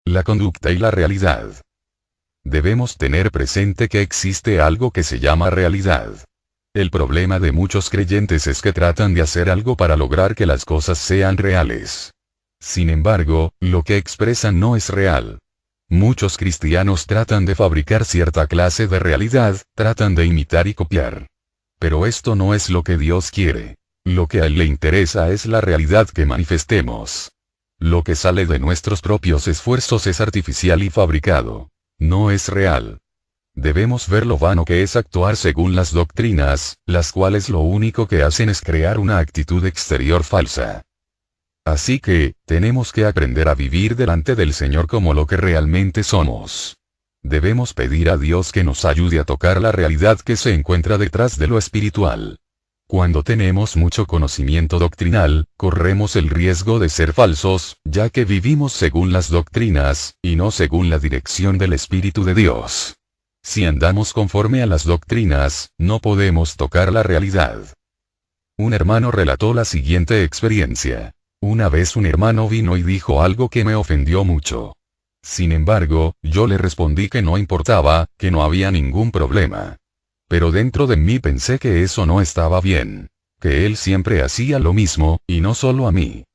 la conducta y la realidad. Debemos tener presente que existe algo que se llama realidad. El problema de muchos creyentes es que tratan de hacer algo para lograr que las cosas sean reales. Sin embargo, lo que expresan no es real. Muchos cristianos tratan de fabricar cierta clase de realidad, tratan de imitar y copiar. Pero esto no es lo que Dios quiere. Lo que a Él le interesa es la realidad que manifestemos. Lo que sale de nuestros propios esfuerzos es artificial y fabricado. No es real. Debemos ver lo vano que es actuar según las doctrinas, las cuales lo único que hacen es crear una actitud exterior falsa. Así que, tenemos que aprender a vivir delante del Señor como lo que realmente somos. Debemos pedir a Dios que nos ayude a tocar la realidad que se encuentra detrás de lo espiritual. Cuando tenemos mucho conocimiento doctrinal, corremos el riesgo de ser falsos, ya que vivimos según las doctrinas, y no según la dirección del Espíritu de Dios. Si andamos conforme a las doctrinas, no podemos tocar la realidad. Un hermano relató la siguiente experiencia. Una vez un hermano vino y dijo algo que me ofendió mucho. Sin embargo, yo le respondí que no importaba, que no había ningún problema. Pero dentro de mí pensé que eso no estaba bien. Que él siempre hacía lo mismo, y no solo a mí.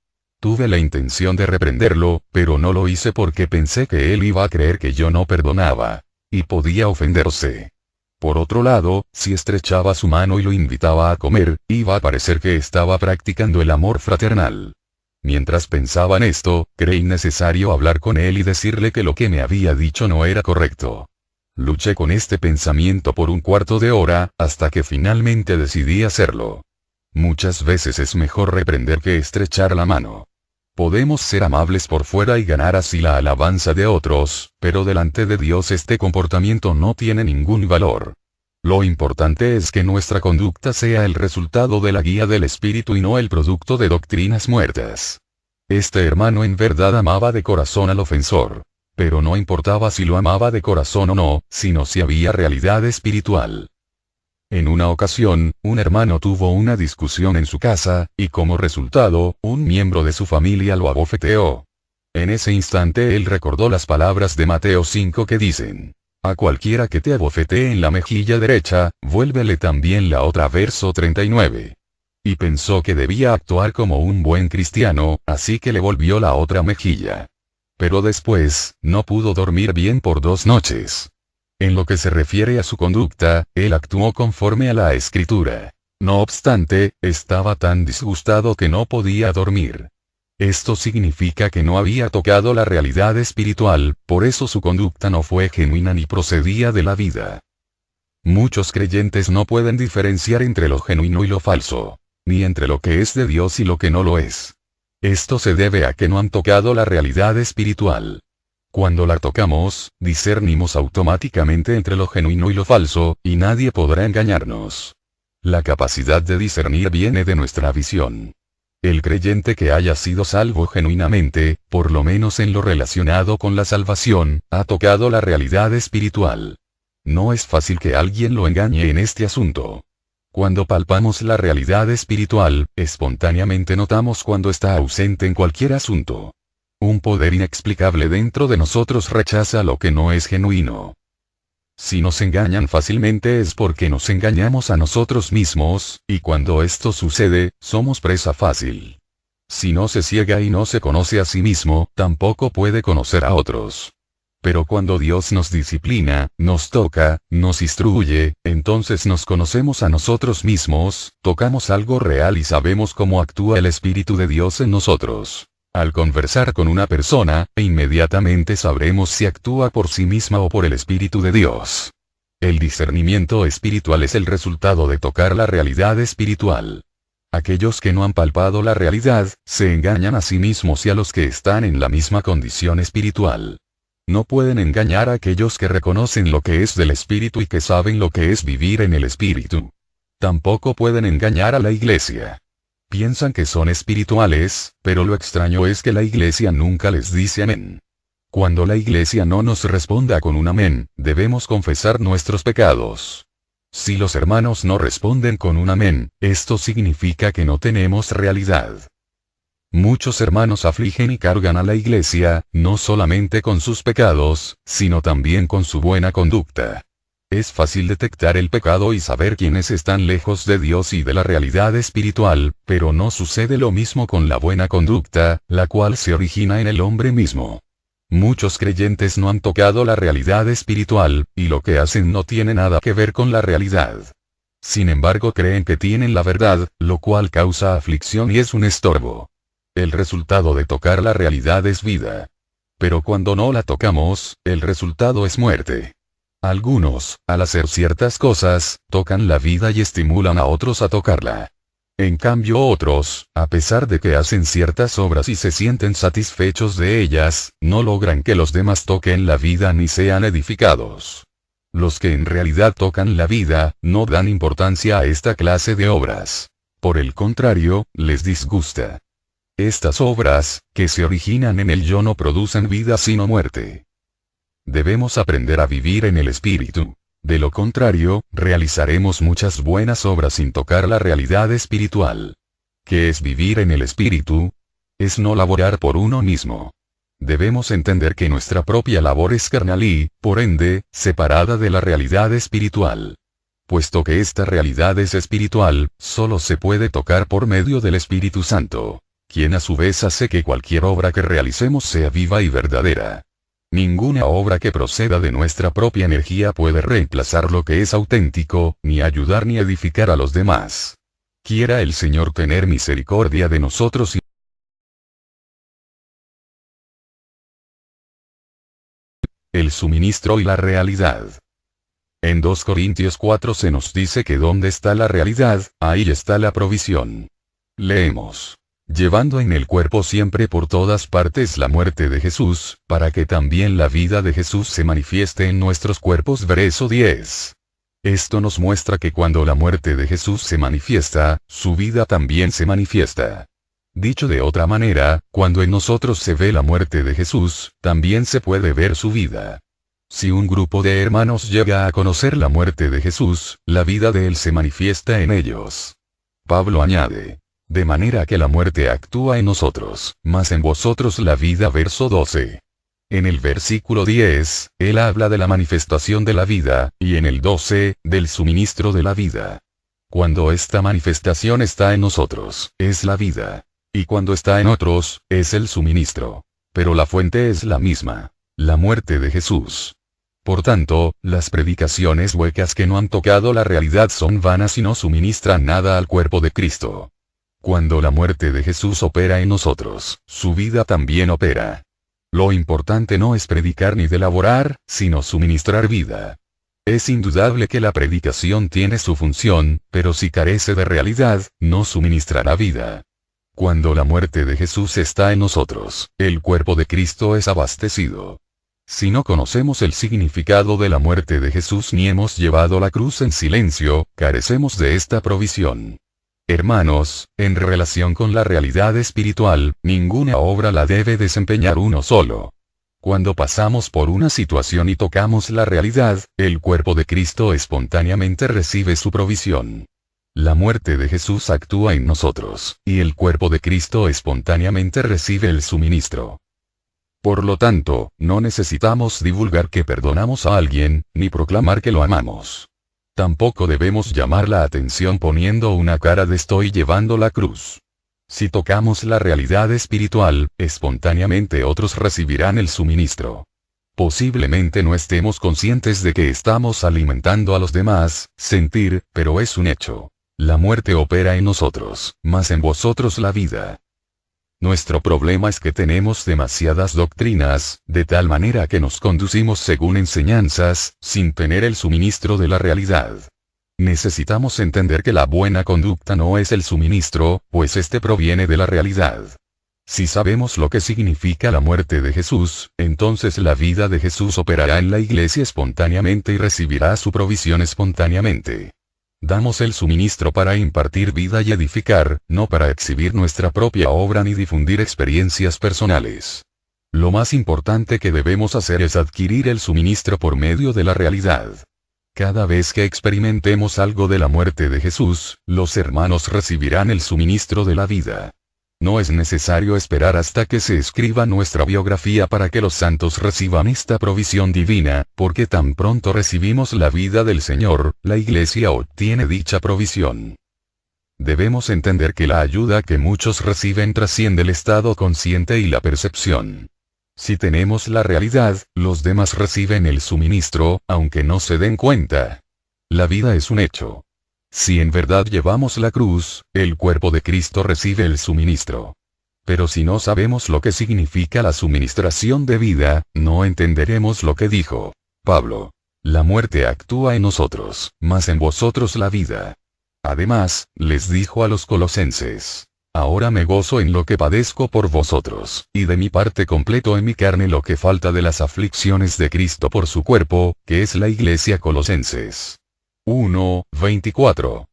Tuve la intención de reprenderlo, pero no lo hice porque pensé que él iba a creer que yo no perdonaba. Y podía ofenderse. Por otro lado, si estrechaba su mano y lo invitaba a comer, iba a parecer que estaba practicando el amor fraternal. Mientras pensaba en esto, creí necesario hablar con él y decirle que lo que me había dicho no era correcto. Luché con este pensamiento por un cuarto de hora, hasta que finalmente decidí hacerlo. Muchas veces es mejor reprender que estrechar la mano. Podemos ser amables por fuera y ganar así la alabanza de otros, pero delante de Dios este comportamiento no tiene ningún valor. Lo importante es que nuestra conducta sea el resultado de la guía del Espíritu y no el producto de doctrinas muertas. Este hermano en verdad amaba de corazón al ofensor. Pero no importaba si lo amaba de corazón o no, sino si había realidad espiritual. En una ocasión, un hermano tuvo una discusión en su casa, y como resultado, un miembro de su familia lo abofeteó. En ese instante él recordó las palabras de Mateo 5 que dicen: a cualquiera que te abofetee en la mejilla derecha, vuélvele también la otra. Verso 39. Y pensó que debía actuar como un buen cristiano, así que le volvió la otra mejilla. Pero después, no pudo dormir bien por 2 noches. En lo que se refiere a su conducta, él actuó conforme a la Escritura. No obstante, estaba tan disgustado que no podía dormir. Esto significa que no había tocado la realidad espiritual, por eso su conducta no fue genuina ni procedía de la vida. Muchos creyentes no pueden diferenciar entre lo genuino y lo falso, ni entre lo que es de Dios y lo que no lo es. Esto se debe a que no han tocado la realidad espiritual. Cuando la tocamos, discernimos automáticamente entre lo genuino y lo falso, y nadie podrá engañarnos. La capacidad de discernir viene de nuestra visión. El creyente que haya sido salvo genuinamente, por lo menos en lo relacionado con la salvación, ha tocado la realidad espiritual. No es fácil que alguien lo engañe en este asunto. Cuando palpamos la realidad espiritual, espontáneamente notamos cuando está ausente en cualquier asunto. Un poder inexplicable dentro de nosotros rechaza lo que no es genuino. Si nos engañan fácilmente es porque nos engañamos a nosotros mismos, y cuando esto sucede, somos presa fácil. Si no se ciega y no se conoce a sí mismo, tampoco puede conocer a otros. Pero cuando Dios nos disciplina, nos toca, nos instruye, entonces nos conocemos a nosotros mismos, tocamos algo real y sabemos cómo actúa el Espíritu de Dios en nosotros. Al conversar con una persona, inmediatamente sabremos si actúa por sí misma o por el Espíritu de Dios. El discernimiento espiritual es el resultado de tocar la realidad espiritual. Aquellos que no han palpado la realidad, se engañan a sí mismos y a los que están en la misma condición espiritual. No pueden engañar a aquellos que reconocen lo que es del Espíritu y que saben lo que es vivir en el Espíritu. Tampoco pueden engañar a la Iglesia. Piensan que son espirituales, pero lo extraño es que la Iglesia nunca les dice amén. Cuando la Iglesia no nos responda con un amén, debemos confesar nuestros pecados. Si los hermanos no responden con un amén, esto significa que no tenemos realidad. Muchos hermanos afligen y cargan a la iglesia, no solamente con sus pecados, sino también con su buena conducta. Es fácil detectar el pecado y saber quiénes están lejos de Dios y de la realidad espiritual, pero no sucede lo mismo con la buena conducta, la cual se origina en el hombre mismo. Muchos creyentes no han tocado la realidad espiritual, y lo que hacen no tiene nada que ver con la realidad. Sin embargo, creen que tienen la verdad, lo cual causa aflicción y es un estorbo. El resultado de tocar la realidad es vida. Pero cuando no la tocamos, el resultado es muerte. Algunos, al hacer ciertas cosas, tocan la vida y estimulan a otros a tocarla. En cambio otros, a pesar de que hacen ciertas obras y se sienten satisfechos de ellas, no logran que los demás toquen la vida ni sean edificados. Los que en realidad tocan la vida, no dan importancia a esta clase de obras. Por el contrario, les disgusta. Estas obras, que se originan en el yo, no producen vida sino muerte. Debemos aprender a vivir en el espíritu. De lo contrario, realizaremos muchas buenas obras sin tocar la realidad espiritual. ¿Qué es vivir en el espíritu? Es no laborar por uno mismo. Debemos entender que nuestra propia labor es carnal y, por ende, separada de la realidad espiritual. Puesto que esta realidad es espiritual, solo se puede tocar por medio del Espíritu Santo, quien a su vez hace que cualquier obra que realicemos sea viva y verdadera. Ninguna obra que proceda de nuestra propia energía puede reemplazar lo que es auténtico, ni ayudar ni edificar a los demás. Quiera el Señor tener misericordia de nosotros y el suministro y la realidad. En 2 Corintios 4 se nos dice que donde está la realidad, ahí está la provisión. Leemos: llevando en el cuerpo siempre por todas partes la muerte de Jesús, para que también la vida de Jesús se manifieste en nuestros cuerpos. Verso 10. Esto nos muestra que cuando la muerte de Jesús se manifiesta, su vida también se manifiesta. Dicho de otra manera, cuando en nosotros se ve la muerte de Jesús, también se puede ver su vida. Si un grupo de hermanos llega a conocer la muerte de Jesús, la vida de él se manifiesta en ellos. Pablo añade: de manera que la muerte actúa en nosotros, mas en vosotros la vida. Verso 12. En el versículo 10, él habla de la manifestación de la vida, y en el 12, del suministro de la vida. Cuando esta manifestación está en nosotros, es la vida. Y cuando está en otros, es el suministro. Pero la fuente es la misma: la muerte de Jesús. Por tanto, las predicaciones huecas que no han tocado la realidad son vanas y no suministran nada al cuerpo de Cristo. Cuando la muerte de Jesús opera en nosotros, su vida también opera. Lo importante no es predicar ni elaborar, sino suministrar vida. Es indudable que la predicación tiene su función, pero si carece de realidad, no suministrará vida. Cuando la muerte de Jesús está en nosotros, el cuerpo de Cristo es abastecido. Si no conocemos el significado de la muerte de Jesús ni hemos llevado la cruz en silencio, carecemos de esta provisión. Hermanos, en relación con la realidad espiritual, ninguna obra la debe desempeñar uno solo. Cuando pasamos por una situación y tocamos la realidad, el cuerpo de Cristo espontáneamente recibe su provisión. La muerte de Jesús actúa en nosotros, y el cuerpo de Cristo espontáneamente recibe el suministro. Por lo tanto, no necesitamos divulgar que perdonamos a alguien, ni proclamar que lo amamos. Tampoco debemos llamar la atención poniendo una cara de estoy llevando la cruz. Si tocamos la realidad espiritual, espontáneamente otros recibirán el suministro. Posiblemente no estemos conscientes de que estamos alimentando a los demás, sentir, pero es un hecho. La muerte opera en nosotros, mas en vosotros la vida. Nuestro problema es que tenemos demasiadas doctrinas, de tal manera que nos conducimos según enseñanzas, sin tener el suministro de la realidad. Necesitamos entender que la buena conducta no es el suministro, pues este proviene de la realidad. Si sabemos lo que significa la muerte de Jesús, entonces la vida de Jesús operará en la iglesia espontáneamente y recibirá su provisión espontáneamente. Damos el suministro para impartir vida y edificar, no para exhibir nuestra propia obra ni difundir experiencias personales. Lo más importante que debemos hacer es adquirir el suministro por medio de la realidad. Cada vez que experimentemos algo de la muerte de Jesús, los hermanos recibirán el suministro de la vida. No es necesario esperar hasta que se escriba nuestra biografía para que los santos reciban esta provisión divina, porque tan pronto recibimos la vida del Señor, la Iglesia obtiene dicha provisión. Debemos entender que la ayuda que muchos reciben trasciende el estado consciente y la percepción. Si tenemos la realidad, los demás reciben el suministro, aunque no se den cuenta. La vida es un hecho. Si en verdad llevamos la cruz, el cuerpo de Cristo recibe el suministro. Pero si no sabemos lo que significa la suministración de vida, no entenderemos lo que dijo Pablo. La muerte actúa en nosotros, mas en vosotros la vida. Además, les dijo a los colosenses: ahora me gozo en lo que padezco por vosotros, y de mi parte completo en mi carne lo que falta de las aflicciones de Cristo por su cuerpo, que es la Iglesia. Colosenses 1:24.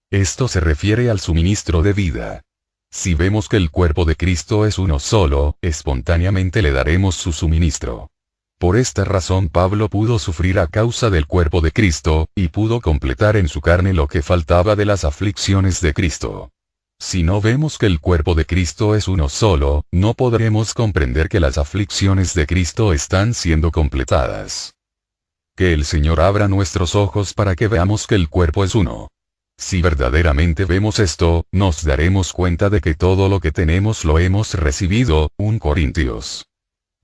Esto se refiere al suministro de vida. Si vemos que el cuerpo de Cristo es uno solo, espontáneamente le daremos su suministro. Por esta razón Pablo pudo sufrir a causa del cuerpo de Cristo, y pudo completar en su carne lo que faltaba de las aflicciones de Cristo. Si no vemos que el cuerpo de Cristo es uno solo, no podremos comprender que las aflicciones de Cristo están siendo completadas. Que el Señor abra nuestros ojos para que veamos que el cuerpo es uno. Si verdaderamente vemos esto, nos daremos cuenta de que todo lo que tenemos lo hemos recibido, 1 Corintios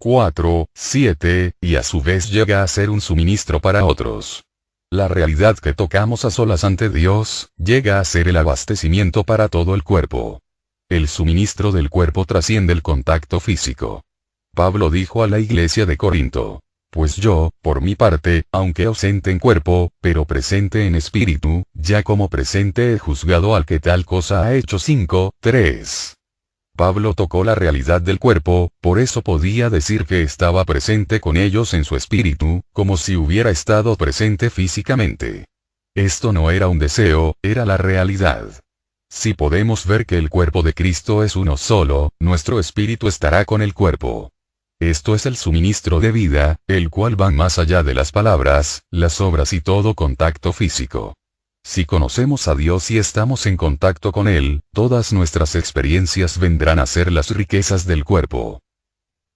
4:7, y a su vez llega a ser un suministro para otros. La realidad que tocamos a solas ante Dios, llega a ser el abastecimiento para todo el cuerpo. El suministro del cuerpo trasciende el contacto físico. Pablo dijo a la iglesia de Corinto: pues yo, por mi parte, aunque ausente en cuerpo, pero presente en espíritu, ya como presente he juzgado al que tal cosa ha hecho. 5:3. Pablo tocó la realidad del cuerpo, por eso podía decir que estaba presente con ellos en su espíritu, como si hubiera estado presente físicamente. Esto no era un deseo, era la realidad. Si podemos ver que el cuerpo de Cristo es uno solo, nuestro espíritu estará con el cuerpo. Esto es el suministro de vida, el cual va más allá de las palabras, las obras y todo contacto físico. Si conocemos a Dios y estamos en contacto con Él, todas nuestras experiencias vendrán a ser las riquezas del cuerpo.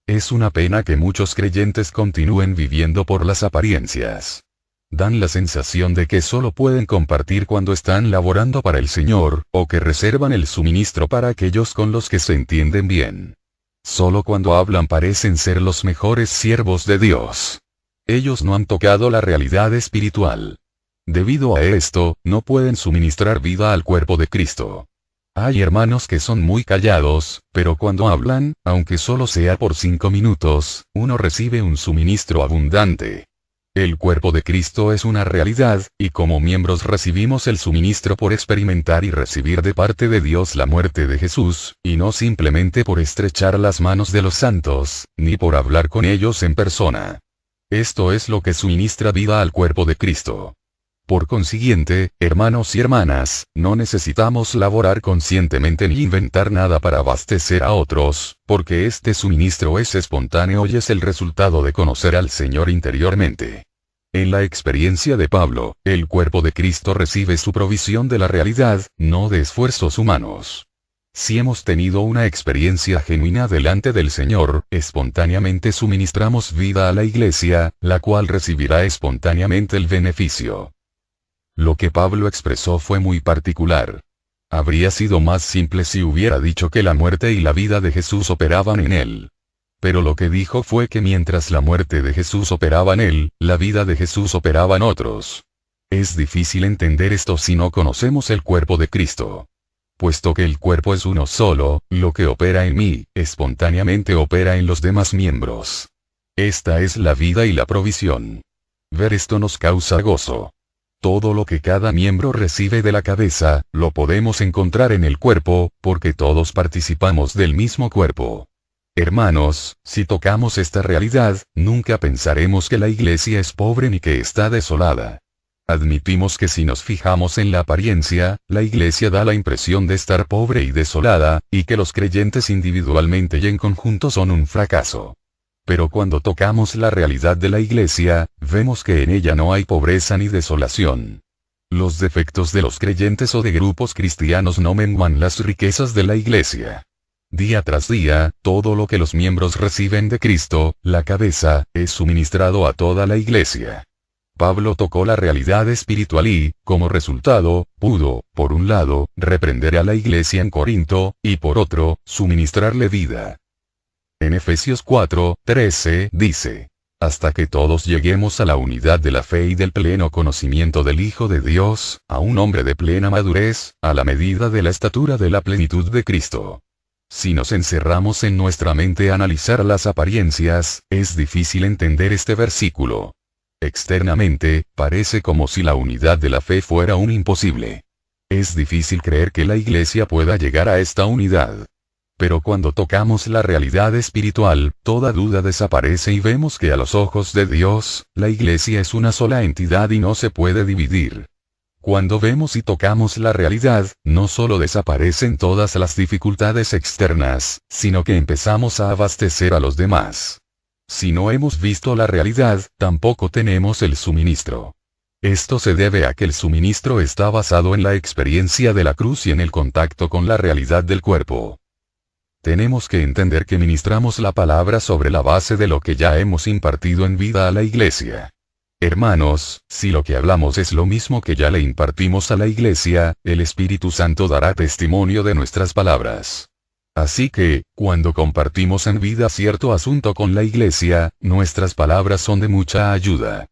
Es una pena que muchos creyentes continúen viviendo por las apariencias. Dan la sensación de que solo pueden compartir cuando están laborando para el Señor, o que reservan el suministro para aquellos con los que se entienden bien. Solo cuando hablan parecen ser los mejores siervos de Dios. Ellos no han tocado la realidad espiritual. Debido a esto, no pueden suministrar vida al cuerpo de Cristo. Hay hermanos que son muy callados, pero cuando hablan, aunque solo sea por 5 minutos, uno recibe un suministro abundante. El cuerpo de Cristo es una realidad, y como miembros recibimos el suministro por experimentar y recibir de parte de Dios la muerte de Jesús, y no simplemente por estrechar las manos de los santos, ni por hablar con ellos en persona. Esto es lo que suministra vida al cuerpo de Cristo. Por consiguiente, hermanos y hermanas, no necesitamos laborar conscientemente ni inventar nada para abastecer a otros, porque este suministro es espontáneo y es el resultado de conocer al Señor interiormente. En la experiencia de Pablo, el cuerpo de Cristo recibe su provisión de la realidad, no de esfuerzos humanos. Si hemos tenido una experiencia genuina delante del Señor, espontáneamente suministramos vida a la iglesia, la cual recibirá espontáneamente el beneficio. Lo que Pablo expresó fue muy particular. Habría sido más simple si hubiera dicho que la muerte y la vida de Jesús operaban en él. Pero lo que dijo fue que mientras la muerte de Jesús operaba en él, la vida de Jesús operaba en otros. Es difícil entender esto si no conocemos el cuerpo de Cristo. Puesto que el cuerpo es uno solo, lo que opera en mí, espontáneamente opera en los demás miembros. Esta es la vida y la provisión. Ver esto nos causa gozo. Todo lo que cada miembro recibe de la cabeza, lo podemos encontrar en el cuerpo, porque todos participamos del mismo cuerpo. Hermanos, si tocamos esta realidad, nunca pensaremos que la iglesia es pobre ni que está desolada. Admitimos que si nos fijamos en la apariencia, la iglesia da la impresión de estar pobre y desolada, y que los creyentes individualmente y en conjunto son un fracaso. Pero cuando tocamos la realidad de la iglesia, vemos que en ella no hay pobreza ni desolación. Los defectos de los creyentes o de grupos cristianos no menguan las riquezas de la iglesia. Día tras día, todo lo que los miembros reciben de Cristo, la cabeza, es suministrado a toda la iglesia. Pablo tocó la realidad espiritual y, como resultado, pudo, por un lado, reprender a la iglesia en Corinto, y por otro, suministrarle vida. En Efesios 4:13 dice: hasta que todos lleguemos a la unidad de la fe y del pleno conocimiento del Hijo de Dios, a un hombre de plena madurez, a la medida de la estatura de la plenitud de Cristo. Si nos encerramos en nuestra mente a analizar las apariencias, es difícil entender este versículo. Externamente, parece como si la unidad de la fe fuera un imposible. Es difícil creer que la iglesia pueda llegar a esta unidad. Pero cuando tocamos la realidad espiritual, toda duda desaparece y vemos que a los ojos de Dios, la iglesia es una sola entidad y no se puede dividir. Cuando vemos y tocamos la realidad, no solo desaparecen todas las dificultades externas, sino que empezamos a abastecer a los demás. Si no hemos visto la realidad, tampoco tenemos el suministro. Esto se debe a que el suministro está basado en la experiencia de la cruz y en el contacto con la realidad del cuerpo. Tenemos que entender que ministramos la palabra sobre la base de lo que ya hemos impartido en vida a la iglesia. Hermanos, si lo que hablamos es lo mismo que ya le impartimos a la iglesia, el Espíritu Santo dará testimonio de nuestras palabras. Así que, cuando compartimos en vida cierto asunto con la iglesia, nuestras palabras son de mucha ayuda.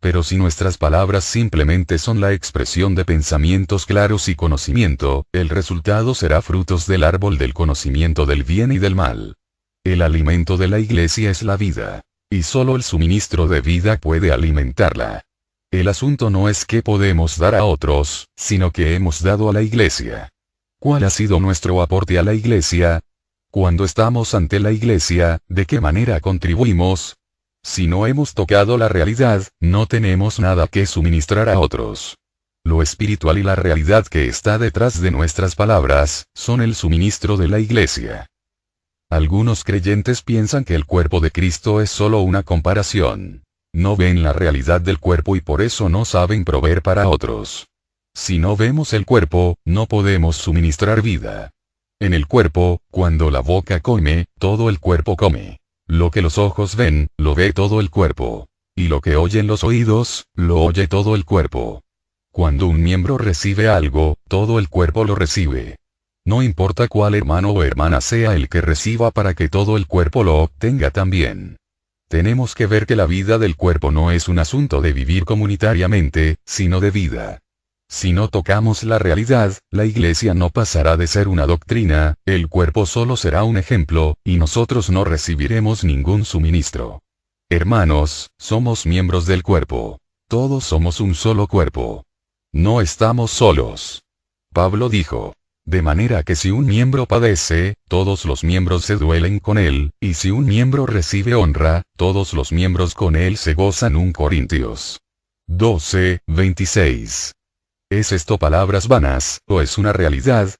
Pero si nuestras palabras simplemente son la expresión de pensamientos claros y conocimiento, el resultado será frutos del árbol del conocimiento del bien y del mal. El alimento de la iglesia es la vida. Y solo el suministro de vida puede alimentarla. El asunto no es qué podemos dar a otros, sino que hemos dado a la iglesia. ¿Cuál ha sido nuestro aporte a la iglesia? Cuando estamos ante la iglesia, ¿de qué manera contribuimos? Si no hemos tocado la realidad, no tenemos nada que suministrar a otros. Lo espiritual y la realidad que está detrás de nuestras palabras, son el suministro de la iglesia. Algunos creyentes piensan que el cuerpo de Cristo es solo una comparación. No ven la realidad del cuerpo y por eso no saben proveer para otros. Si no vemos el cuerpo, no podemos suministrar vida. En el cuerpo, cuando la boca come, todo el cuerpo come. Lo que los ojos ven, lo ve todo el cuerpo. Y lo que oyen los oídos, lo oye todo el cuerpo. Cuando un miembro recibe algo, todo el cuerpo lo recibe. No importa cuál hermano o hermana sea el que reciba para que todo el cuerpo lo obtenga también. Tenemos que ver que la vida del cuerpo no es un asunto de vivir comunitariamente, sino de vida. Si no tocamos la realidad, la iglesia no pasará de ser una doctrina, el cuerpo solo será un ejemplo, y nosotros no recibiremos ningún suministro. Hermanos, somos miembros del cuerpo. Todos somos un solo cuerpo. No estamos solos. Pablo dijo: de manera que si un miembro padece, todos los miembros se duelen con él, y si un miembro recibe honra, todos los miembros con él se gozan. 1 Corintios 12:26. ¿Es esto palabras vanas, o es una realidad?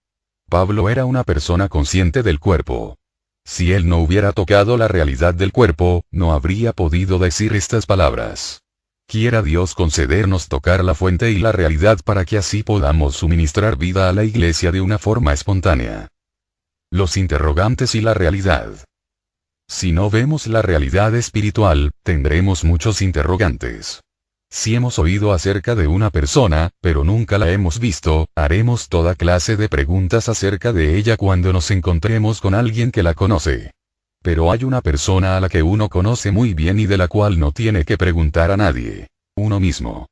Pablo era una persona consciente del cuerpo. Si él no hubiera tocado la realidad del cuerpo, no habría podido decir estas palabras. Quiera Dios concedernos tocar la fuente y la realidad para que así podamos suministrar vida a la iglesia de una forma espontánea. Los interrogantes y la realidad. Si no vemos la realidad espiritual, tendremos muchos interrogantes. Si hemos oído acerca de una persona, pero nunca la hemos visto, haremos toda clase de preguntas acerca de ella cuando nos encontremos con alguien que la conoce. Pero hay una persona a la que uno conoce muy bien y de la cual no tiene que preguntar a nadie: uno mismo.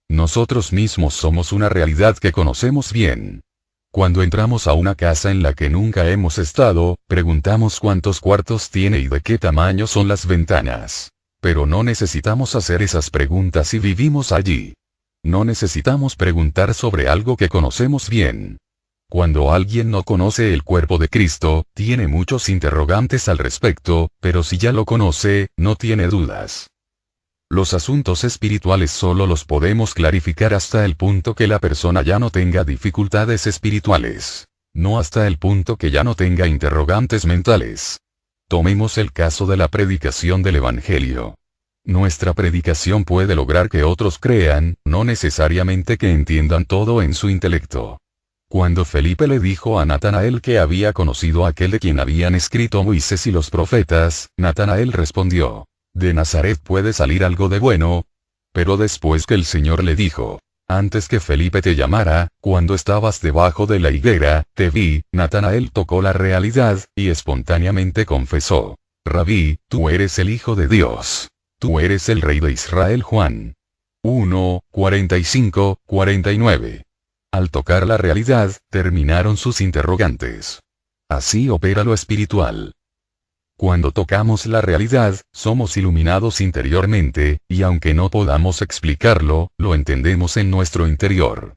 Nosotros mismos somos una realidad que conocemos bien. Cuando entramos a una casa en la que nunca hemos estado, preguntamos cuántos cuartos tiene y de qué tamaño son las ventanas. Pero no necesitamos hacer esas preguntas si vivimos allí. No necesitamos preguntar sobre algo que conocemos bien. Cuando alguien no conoce el cuerpo de Cristo, tiene muchos interrogantes al respecto, pero si ya lo conoce, no tiene dudas. Los asuntos espirituales solo los podemos clarificar hasta el punto que la persona ya no tenga dificultades espirituales. No hasta el punto que ya no tenga interrogantes mentales. Tomemos el caso de la predicación del Evangelio. Nuestra predicación puede lograr que otros crean, no necesariamente que entiendan todo en su intelecto. Cuando Felipe le dijo a Natanael que había conocido a aquel de quien habían escrito Moisés y los profetas, Natanael respondió: ¿De Nazaret puede salir algo de bueno? Pero después que el Señor le dijo: Antes que Felipe te llamara, cuando estabas debajo de la higuera, te vi, Natanael tocó la realidad, y espontáneamente confesó: Rabí, tú eres el Hijo de Dios. Tú eres el Rey de Israel. Juan 1, 45, 49. Al tocar la realidad, terminaron sus interrogantes. Así opera lo espiritual. Cuando tocamos la realidad, somos iluminados interiormente, y aunque no podamos explicarlo, lo entendemos en nuestro interior.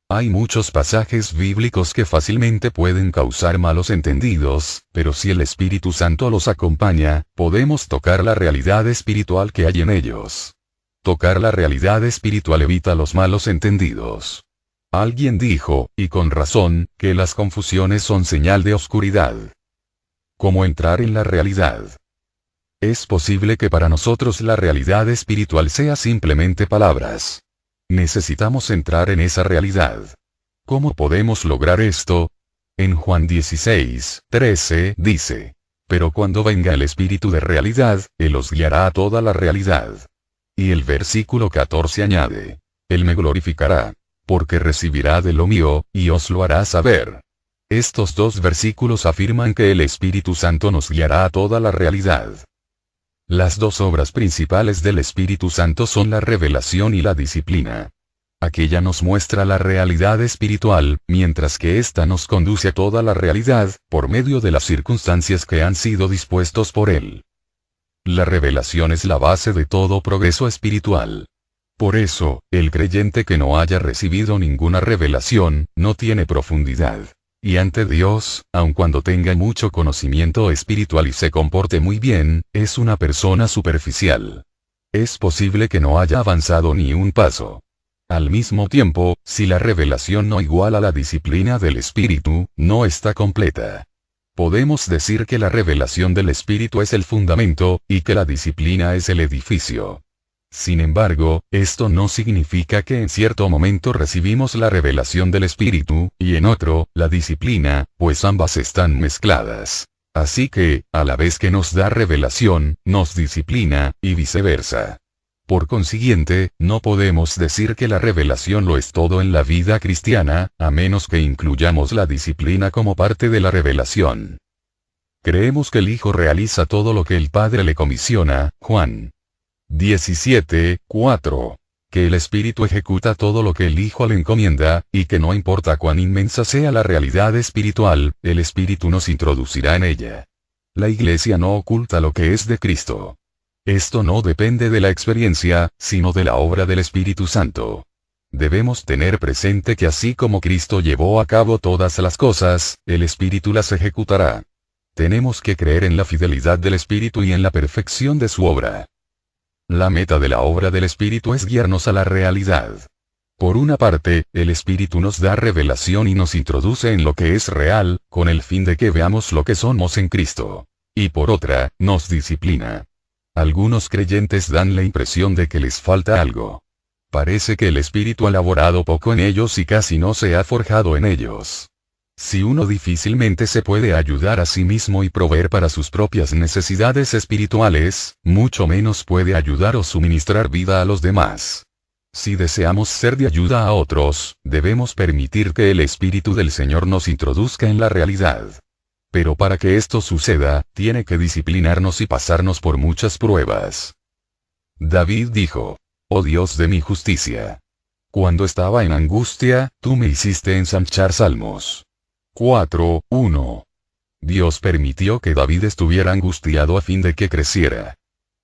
Hay muchos pasajes bíblicos que fácilmente pueden causar malos entendidos, pero si el Espíritu Santo los acompaña, podemos tocar la realidad espiritual que hay en ellos. Tocar la realidad espiritual evita los malos entendidos. Alguien dijo, y con razón, que las confusiones son señal de oscuridad. ¿Cómo entrar en la realidad? Es posible que para nosotros la realidad espiritual sea simplemente palabras. Necesitamos entrar en esa realidad. ¿Cómo podemos lograr esto? En Juan 16, 13, dice: Pero cuando venga el Espíritu de realidad, Él os guiará a toda la realidad. Y el versículo 14 añade: Él me glorificará, porque recibirá de lo mío, y os lo hará saber. Estos dos versículos afirman que el Espíritu Santo nos guiará a toda la realidad. Las dos obras principales del Espíritu Santo son la revelación y la disciplina. Aquella nos muestra la realidad espiritual, mientras que ésta nos conduce a toda la realidad, por medio de las circunstancias que han sido dispuestos por Él. La revelación es la base de todo progreso espiritual. Por eso, el creyente que no haya recibido ninguna revelación, no tiene profundidad. Y ante Dios, aun cuando tenga mucho conocimiento espiritual y se comporte muy bien, es una persona superficial. Es posible que no haya avanzado ni un paso. Al mismo tiempo, si la revelación no iguala la disciplina del Espíritu, no está completa. Podemos decir que la revelación del Espíritu es el fundamento, y que la disciplina es el edificio. Sin embargo, esto no significa que en cierto momento recibimos la revelación del Espíritu, y en otro, la disciplina, pues ambas están mezcladas. Así que, a la vez que nos da revelación, nos disciplina, y viceversa. Por consiguiente, no podemos decir que la revelación lo es todo en la vida cristiana, a menos que incluyamos la disciplina como parte de la revelación. Creemos que el Hijo realiza todo lo que el Padre le comisiona, Juan 17, 4. Que el Espíritu ejecuta todo lo que el Hijo le encomienda, y que no importa cuán inmensa sea la realidad espiritual, el Espíritu nos introducirá en ella. La Iglesia no oculta lo que es de Cristo. Esto no depende de la experiencia, sino de la obra del Espíritu Santo. Debemos tener presente que así como Cristo llevó a cabo todas las cosas, el Espíritu las ejecutará. Tenemos que creer en la fidelidad del Espíritu y en la perfección de su obra. La meta de la obra del Espíritu es guiarnos a la realidad. Por una parte, el Espíritu nos da revelación y nos introduce en lo que es real, con el fin de que veamos lo que somos en Cristo. Y por otra, nos disciplina. Algunos creyentes dan la impresión de que les falta algo. Parece que el Espíritu ha laborado poco en ellos y casi no se ha forjado en ellos. Si uno difícilmente se puede ayudar a sí mismo y proveer para sus propias necesidades espirituales, mucho menos puede ayudar o suministrar vida a los demás. Si deseamos ser de ayuda a otros, debemos permitir que el Espíritu del Señor nos introduzca en la realidad. Pero para que esto suceda, tiene que disciplinarnos y pasarnos por muchas pruebas. David dijo: «Oh Dios de mi justicia. Cuando estaba en angustia, tú me hiciste ensanchar». Salmos 4, 1. Dios permitió que David estuviera angustiado a fin de que creciera.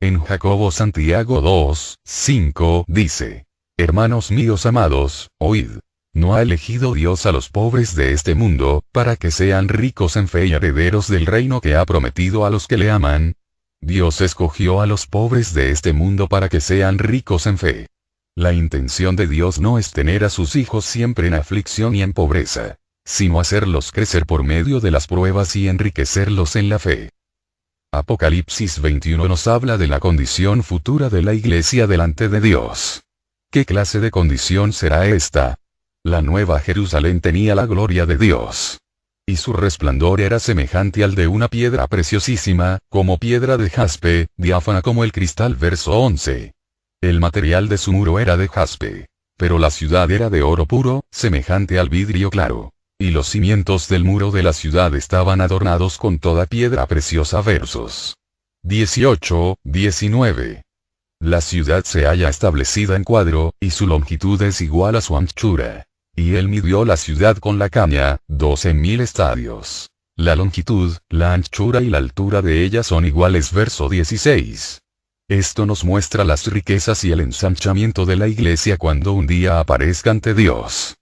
En Jacobo Santiago 2, 5 dice: «Hermanos míos amados, oíd. ¿No ha elegido Dios a los pobres de este mundo, para que sean ricos en fe y herederos del reino que ha prometido a los que le aman? Dios escogió a los pobres de este mundo para que sean ricos en fe». La intención de Dios no es tener a sus hijos siempre en aflicción y en pobreza, sino hacerlos crecer por medio de las pruebas y enriquecerlos en la fe. Apocalipsis 21 nos habla de la condición futura de la iglesia delante de Dios. ¿Qué clase de condición será esta? La nueva Jerusalén tenía la gloria de Dios. Y su resplandor era semejante al de una piedra preciosísima, como piedra de jaspe, diáfana como el cristal. Verso 11. El material de su muro era de jaspe. Pero la ciudad era de oro puro, semejante al vidrio claro. Y los cimientos del muro de la ciudad estaban adornados con toda piedra preciosa. Versos 18, 19. La ciudad se halla establecida en cuadro, y su longitud es igual a su anchura. Y él midió la ciudad con la caña, 12.000 estadios. La longitud, la anchura y la altura de ella son iguales. Verso 16. Esto nos muestra las riquezas y el ensanchamiento de la iglesia cuando un día aparezca ante Dios.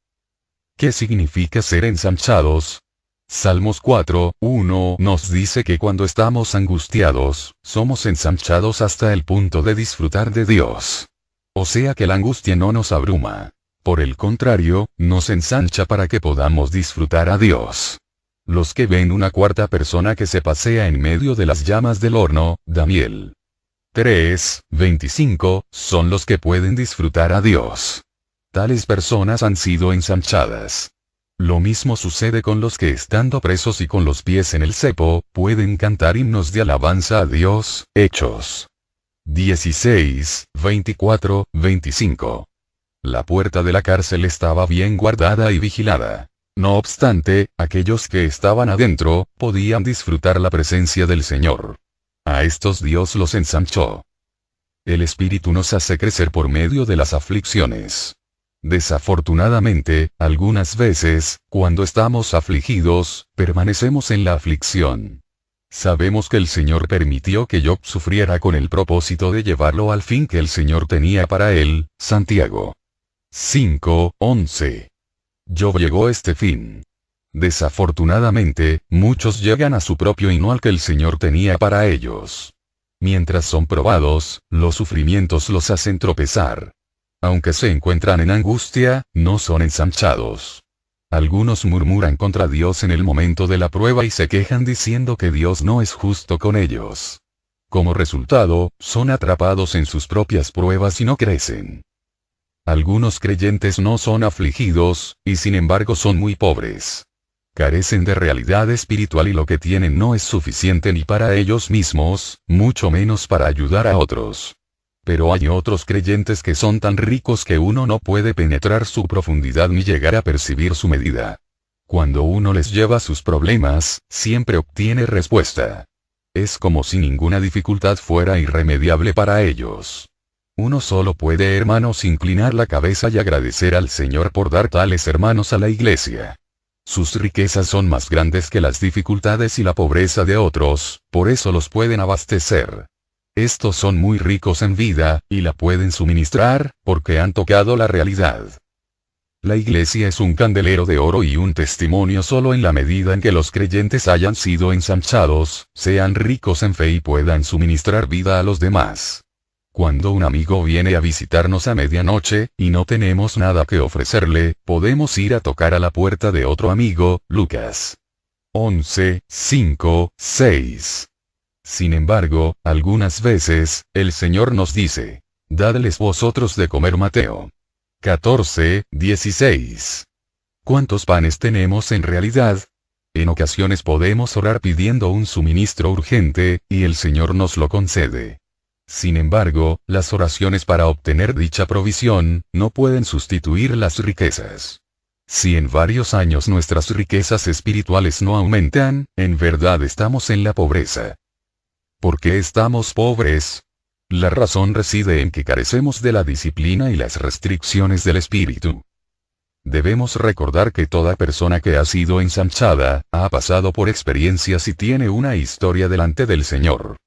¿Qué significa ser ensanchados? Salmos 4, 1 nos dice que cuando estamos angustiados, somos ensanchados hasta el punto de disfrutar de Dios. O sea que la angustia no nos abruma. Por el contrario, nos ensancha para que podamos disfrutar a Dios. Los que ven una cuarta persona que se pasea en medio de las llamas del horno, Daniel 3, 25, son los que pueden disfrutar a Dios. Tales personas han sido ensanchadas. Lo mismo sucede con los que estando presos y con los pies en el cepo, pueden cantar himnos de alabanza a Dios. Hechos 16, 24, 25. La puerta de la cárcel estaba bien guardada y vigilada. No obstante, aquellos que estaban adentro, podían disfrutar la presencia del Señor. A estos Dios los ensanchó. El Espíritu nos hace crecer por medio de las aflicciones. Desafortunadamente, algunas veces, cuando estamos afligidos, permanecemos en la aflicción. Sabemos que el Señor permitió que Job sufriera con el propósito de llevarlo al fin que el Señor tenía para él. Santiago 5, 11. Job llegó a este fin. Desafortunadamente, muchos llegan a su propio y no al que el Señor tenía para ellos. Mientras son probados, los sufrimientos los hacen tropezar. Aunque se encuentran en angustia, no son ensanchados. Algunos murmuran contra Dios en el momento de la prueba y se quejan diciendo que Dios no es justo con ellos. Como resultado, son atrapados en sus propias pruebas y no crecen. Algunos creyentes no son afligidos, y sin embargo son muy pobres. Carecen de realidad espiritual y lo que tienen no es suficiente ni para ellos mismos, mucho menos para ayudar a otros. Pero hay otros creyentes que son tan ricos que uno no puede penetrar su profundidad ni llegar a percibir su medida. Cuando uno les lleva sus problemas, siempre obtiene respuesta. Es como si ninguna dificultad fuera irremediable para ellos. Uno solo puede, hermanos, inclinar la cabeza y agradecer al Señor por dar tales hermanos a la iglesia. Sus riquezas son más grandes que las dificultades y la pobreza de otros, por eso los pueden abastecer. Estos son muy ricos en vida, y la pueden suministrar, porque han tocado la realidad. La iglesia es un candelero de oro y un testimonio solo en la medida en que los creyentes hayan sido ensanchados, sean ricos en fe y puedan suministrar vida a los demás. Cuando un amigo viene a visitarnos a medianoche, y no tenemos nada que ofrecerle, podemos ir a tocar a la puerta de otro amigo. Lucas 11, 5, 6. Sin embargo, algunas veces, el Señor nos dice, dadles vosotros de comer. Mateo 14, 16. ¿Cuántos panes tenemos en realidad? En ocasiones podemos orar pidiendo un suministro urgente, y el Señor nos lo concede. Sin embargo, las oraciones para obtener dicha provisión, no pueden sustituir las riquezas. Si en varios años nuestras riquezas espirituales no aumentan, en verdad estamos en la pobreza. ¿Por qué estamos pobres? La razón reside en que carecemos de la disciplina y las restricciones del Espíritu. Debemos recordar que toda persona que ha sido ensanchada, ha pasado por experiencias y tiene una historia delante del Señor.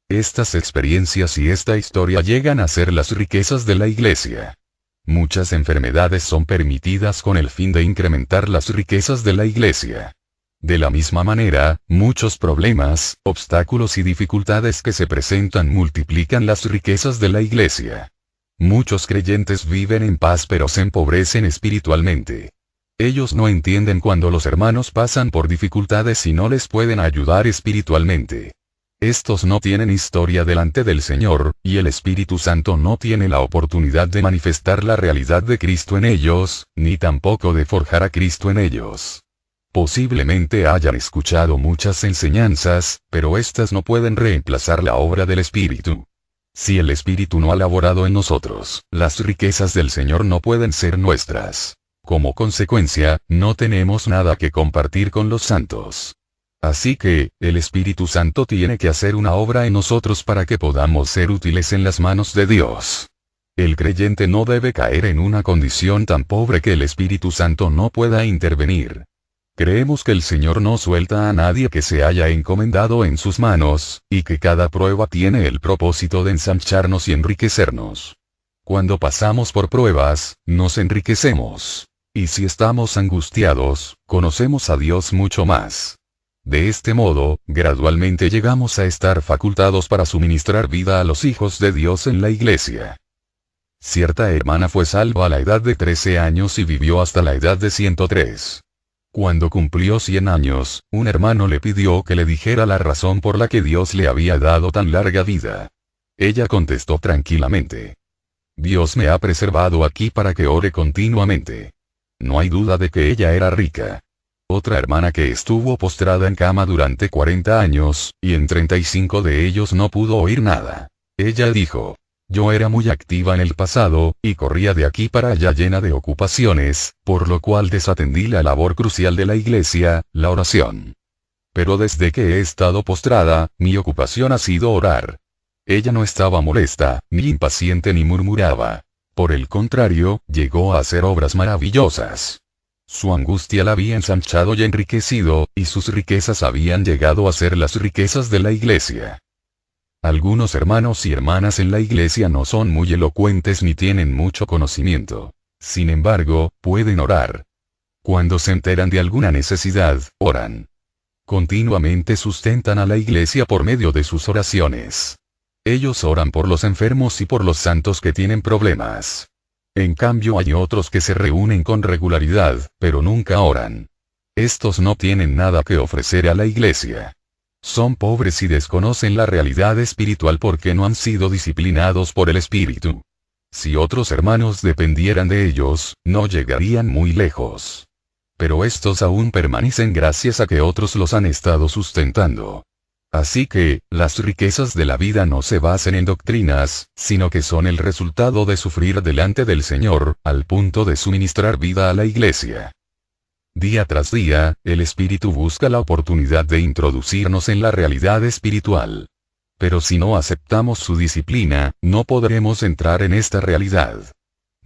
Estas experiencias y esta historia llegan a ser las riquezas de la iglesia. Muchas enfermedades son permitidas con el fin de incrementar las riquezas de la iglesia. De la misma manera, muchos problemas, obstáculos y dificultades que se presentan multiplican las riquezas de la iglesia. Muchos creyentes viven en paz pero se empobrecen espiritualmente. Ellos no entienden cuando los hermanos pasan por dificultades y no les pueden ayudar espiritualmente. Estos no tienen historia delante del Señor, y el Espíritu Santo no tiene la oportunidad de manifestar la realidad de Cristo en ellos, ni tampoco de forjar a Cristo en ellos. Posiblemente hayan escuchado muchas enseñanzas, pero estas no pueden reemplazar la obra del Espíritu. Si el Espíritu no ha laborado en nosotros, las riquezas del Señor no pueden ser nuestras. Como consecuencia, no tenemos nada que compartir con los santos. Así que, el Espíritu Santo tiene que hacer una obra en nosotros para que podamos ser útiles en las manos de Dios. El creyente no debe caer en una condición tan pobre que el Espíritu Santo no pueda intervenir. Creemos que el Señor no suelta a nadie que se haya encomendado en sus manos, y que cada prueba tiene el propósito de ensancharnos y enriquecernos. Cuando pasamos por pruebas, nos enriquecemos. Y si estamos angustiados, conocemos a Dios mucho más. De este modo, gradualmente llegamos a estar facultados para suministrar vida a los hijos de Dios en la iglesia. Cierta hermana fue salva a la edad de 13 años y vivió hasta la edad de 103. Cuando cumplió 100 años, un hermano le pidió que le dijera la razón por la que Dios le había dado tan larga vida. Ella contestó tranquilamente: Dios me ha preservado aquí para que ore continuamente. No hay duda de que ella era rica. Otra hermana que estuvo postrada en cama durante 40 años, y en 35 de ellos no pudo oír nada. Ella dijo: yo era muy activa en el pasado, y corría de aquí para allá llena de ocupaciones, por lo cual desatendí la labor crucial de la iglesia, la oración. Pero desde que he estado postrada, mi ocupación ha sido orar. Ella no estaba molesta, ni impaciente ni murmuraba. Por el contrario, llegó a hacer obras maravillosas. Su angustia la había ensanchado y enriquecido, y sus riquezas habían llegado a ser las riquezas de la iglesia. Algunos hermanos y hermanas en la iglesia no son muy elocuentes ni tienen mucho conocimiento. Sin embargo, pueden orar. Cuando se enteran de alguna necesidad, oran. Continuamente sustentan a la iglesia por medio de sus oraciones. Ellos oran por los enfermos y por los santos que tienen problemas. En cambio hay otros que se reúnen con regularidad, pero nunca oran. Estos no tienen nada que ofrecer a la iglesia. Son pobres y desconocen la realidad espiritual porque no han sido disciplinados por el Espíritu. Si otros hermanos dependieran de ellos, no llegarían muy lejos. Pero estos aún permanecen gracias a que otros los han estado sustentando. Así que, las riquezas de la vida no se basan en doctrinas, sino que son el resultado de sufrir delante del Señor, al punto de suministrar vida a la iglesia. Día tras día, el Espíritu busca la oportunidad de introducirnos en la realidad espiritual. Pero si no aceptamos su disciplina, no podremos entrar en esta realidad.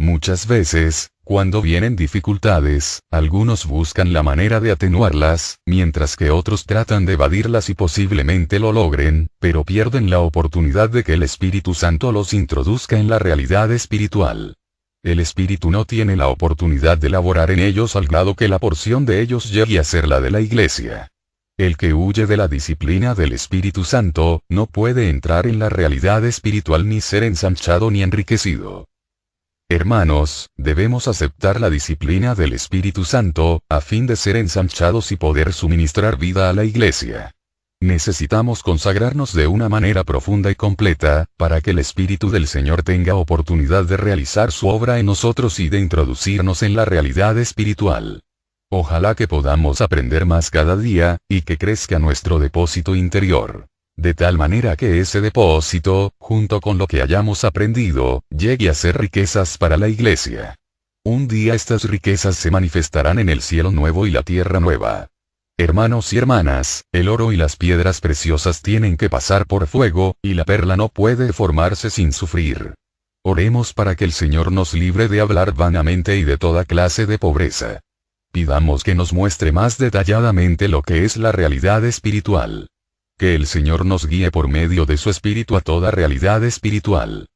Muchas veces, cuando vienen dificultades, algunos buscan la manera de atenuarlas, mientras que otros tratan de evadirlas y posiblemente lo logren, pero pierden la oportunidad de que el Espíritu Santo los introduzca en la realidad espiritual. El Espíritu no tiene la oportunidad de laborar en ellos al grado que la porción de ellos llegue a ser la de la iglesia. El que huye de la disciplina del Espíritu Santo, no puede entrar en la realidad espiritual ni ser ensanchado ni enriquecido. Hermanos, debemos aceptar la disciplina del Espíritu Santo, a fin de ser ensanchados y poder suministrar vida a la iglesia. Necesitamos consagrarnos de una manera profunda y completa, para que el Espíritu del Señor tenga oportunidad de realizar su obra en nosotros y de introducirnos en la realidad espiritual. Ojalá que podamos aprender más cada día, y que crezca nuestro depósito interior. De tal manera que ese depósito, junto con lo que hayamos aprendido, llegue a ser riquezas para la iglesia. Un día estas riquezas se manifestarán en el cielo nuevo y la tierra nueva. Hermanos y hermanas, el oro y las piedras preciosas tienen que pasar por fuego, y la perla no puede formarse sin sufrir. Oremos para que el Señor nos libre de hablar vanamente y de toda clase de pobreza. Pidamos que nos muestre más detalladamente lo que es la realidad espiritual. Que el Señor nos guíe por medio de su Espíritu a toda realidad espiritual.